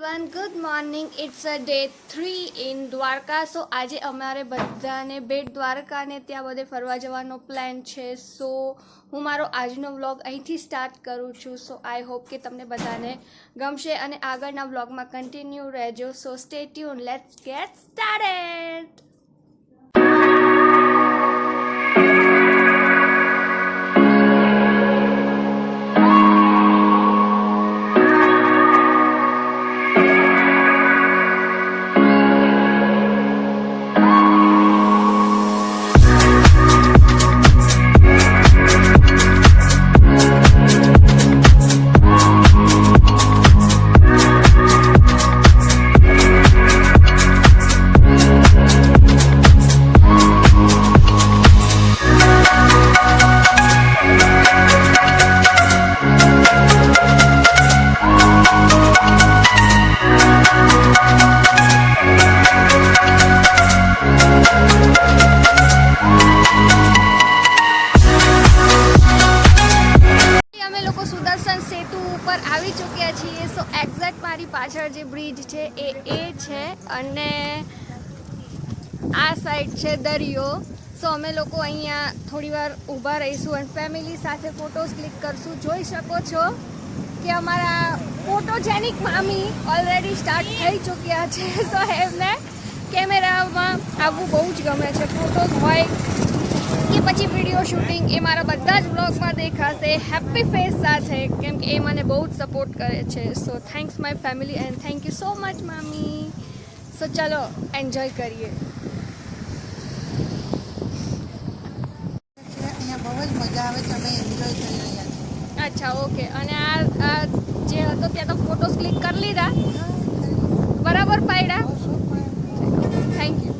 Everyone, good morning. It's a day 3 in Dwarka. So આજે અમારે બધાને બેટ દ્વારકા ને ત્યાં બધે ફરવા જવાનો પ્લાન છે. સો હું મારો આજનો વ્લોગ અહીંથી સ્ટાર્ટ કરું છું. સો આઈ હોપ કે તમને બધાને ગમશે અને આગળના વ્લોગમાં કન્ટિન્યુ રહેજો. સો stay tune, let's gate started. આવી ચૂક્યા છીએ. સો એક્ઝેક્ટ મારી પાછળ જે બ્રિજ છે એ છે અને આ સાઈડ છે દરિયો. સો અમે લોકો અહીંયા થોડી વાર ઊભા રહીશું અને ફેમિલી સાથે ફોટોઝ ક્લિક કરશું. જોઈ શકો છો કે અમારા ફોટોજેનિક મામી ઓલરેડી સ્ટાર્ટ થઈ ચૂક્યા છે. સો એમને કેમેરામાં આવવું બહુ જ ગમે છે. ફોટોઝ હોય કે પછી વિડીયો શૂટિંગ એ મારા બધા જ વ્લોગમાં દેખાશે હેપી ફેસ સાથે, કેમ કે એ મને બહુ જ સપોર્ટ કરે છે. સો thanks my family and thank you so much મામી. સો ચલો એન્જોય કરીએ. અહીંયા બહુ જ મજા આવે છે, અમે એન્જોય કરી રહ્યા છીએ. અચ્છા, ઓકે. અને આ જે હતો ત્યાં તો ફોટોસ ક્લિક કરી લીધા, બરાબર પાડ્યા? Thank you.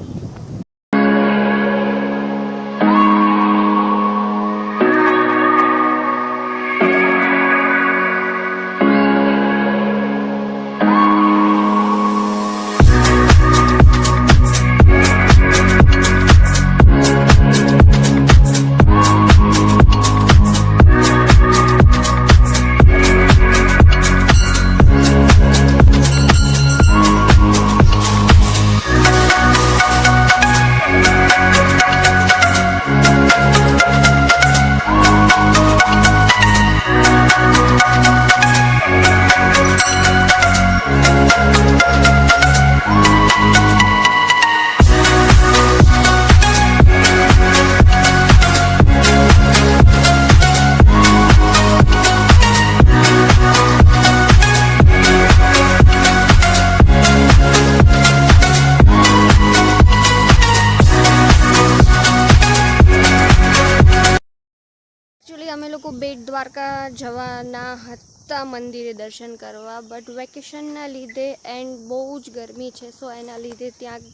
અમે લોકો બેટ દ્વારકા જવાના હતા મંદિરે દર્શન કરવા, બટ વેકેશનના લીધે એન્ડ બહુ જ ગરમી છે. સો એના લીધે ત્યાં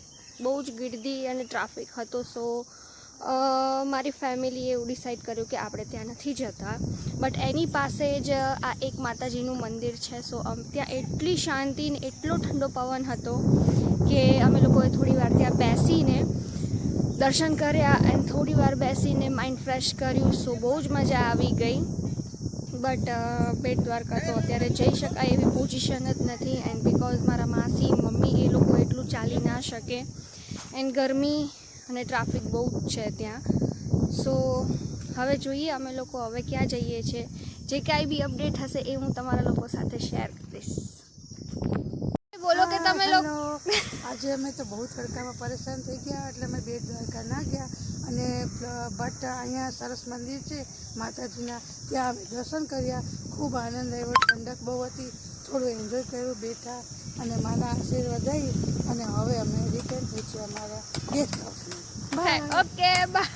બહુ જ ગીર્દી અને ટ્રાફિક હતો. સો મારી ફેમિલીએ એવું ડિસાઈડ કર્યું કે આપણે ત્યાં નથી જતા. બટ એની પાસે જ આ એક માતાજીનું મંદિર છે. સો ત્યાં એટલી શાંતિ ને એટલો ઠંડો પવન હતો કે અમે લોકોએ થોડી વાર ત્યાં બેસીને દર્શન કર્યા અને થોડી વાર બેસીને માઇન્ડ ફ્રેશ કર્યું. સો બહુ જ મજા આવી ગઈ. બટ બેટ દ્વારકા તો અત્યારે જઈ શકાય એવી પોઝિશન જ નથી. એન્ડ બિકોઝ મારા માસી મમ્મી એ લોકો એટલું ચાલી ના શકે એન્ડ ગરમી અને ટ્રાફિક બહુ જ છે ત્યાં. સો હવે જોઈએ અમે લોકો હવે ક્યાં જઈએ છીએ. જે કાંઈ બી અપડેટ હશે એ હું તમારા લોકો સાથે શેર કરીશ. બોલો કે તમે લોકો આજે અમે તો બહુ તડકામાં પરેશાન થઈ ગયા એટલે અમે બેટ દ્વારકા ના ગયા. અને બટ અહીંયા સરસ મંદિર છે માતાજીના, ત્યાં અમે દર્શન કર્યા. ખૂબ આનંદ આવ્યો, ઠંડક બહુ હતી, થોડું એન્જોય કર્યું, બેઠા અને મારા આશીર્વાદ દઈ અને હવે અમે રિટર્ન થઈ છીએ અમારા ગેસ્ટ હાઉસમાં. Okay, bye.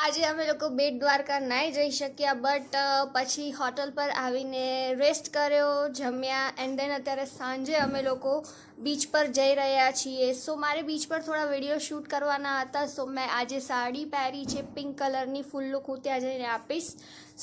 આજે અમે લોકો બેટ દ્વારકા નહીં જઈ શક્યા, બટ પછી હોટલ પર આવીને રેસ્ટ કર્યો, જમ્યા એન્ડ દેન અત્યારે સાંજે અમે લોકો બીચ પર જઈ રહ્યા છીએ. સો મારે બીચ પર થોડા વિડીયો શૂટ કરવાના હતા. સો મેં આજે સાડી પહેરી છે પિંક કલરની, ફૂલ લુક હું ત્યાં જઈને આપીશ.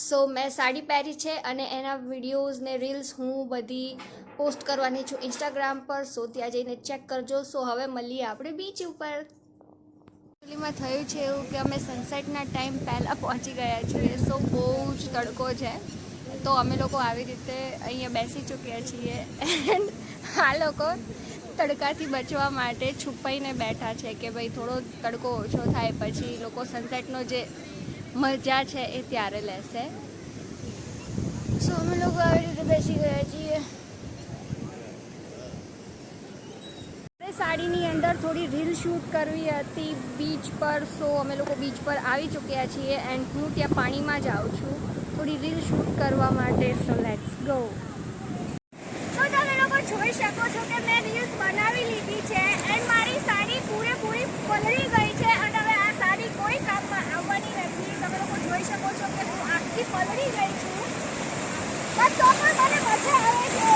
સો મેં સાડી પહેરી છે અને એના વિડીયોઝ ને રીલ્સ હું બધી પોસ્ટ કરવાની છું ઇન્સ્ટાગ્રામ પર. સો ત્યાં જઈને ચેક કરજો. સો હવે મળીએ આપણે બીચ ઉપર. એકચ્યુઅલીમાં થયું છે એવું કે અમે સનસેટના ટાઈમ પહેલાં પહોંચી ગયા છીએ. સો બહુ જ તડકો છે, તો અમે લોકો આવી રીતે અહીંયા બેસી ચૂક્યા છીએ. એન્ડ આ લોકો તડકાથી બચવા માટે છુપાઈને બેઠા છે કે ભાઈ થોડો તડકો ઓછો થાય પછી લોકો સનસેટનો જે મજા છે એ ત્યારે લેશે. સો અમે લોકો આવી રીતે બેસી ગયા છીએ. સાડીની અંદર થોડી રીલ શૂટ કરવી હતી બીચ પર. સો અમે લોકો બીચ પર આવી ચૂક્યા છીએ એન્ડ હું ત્યાં પાણીમાં જાઉં છું થોડી રીલ શૂટ કરવા માટે. So let's go. તો તમે લોકો જોઈ શકો છો કે મેં રીલ્સ બનાવી લીધી છે એન્ડ મારી સાડી પૂરેપૂરી પલળી ગઈ છે અને હવે આ સાડી કોઈ કામમાં આવવાની નથી. તમે લોકો જોઈ શકો છો કે હું આખી પલળી ગઈ છું, બટ તો પણ મને મજા આવે છે.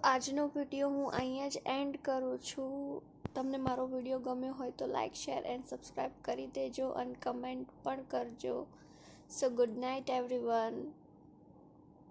આજનો વિડીયો હું અહીંયા જ એન્ડ કરું છું. તમને મારો વિડીયો ગમ્યો હોય તો લાઇક, શેર એન્ડ સબસ્ક્રાઈબ કરી દેજો અને કમેન્ટ પણ કરજો. સો ગુડ નાઇટ એવરીવન.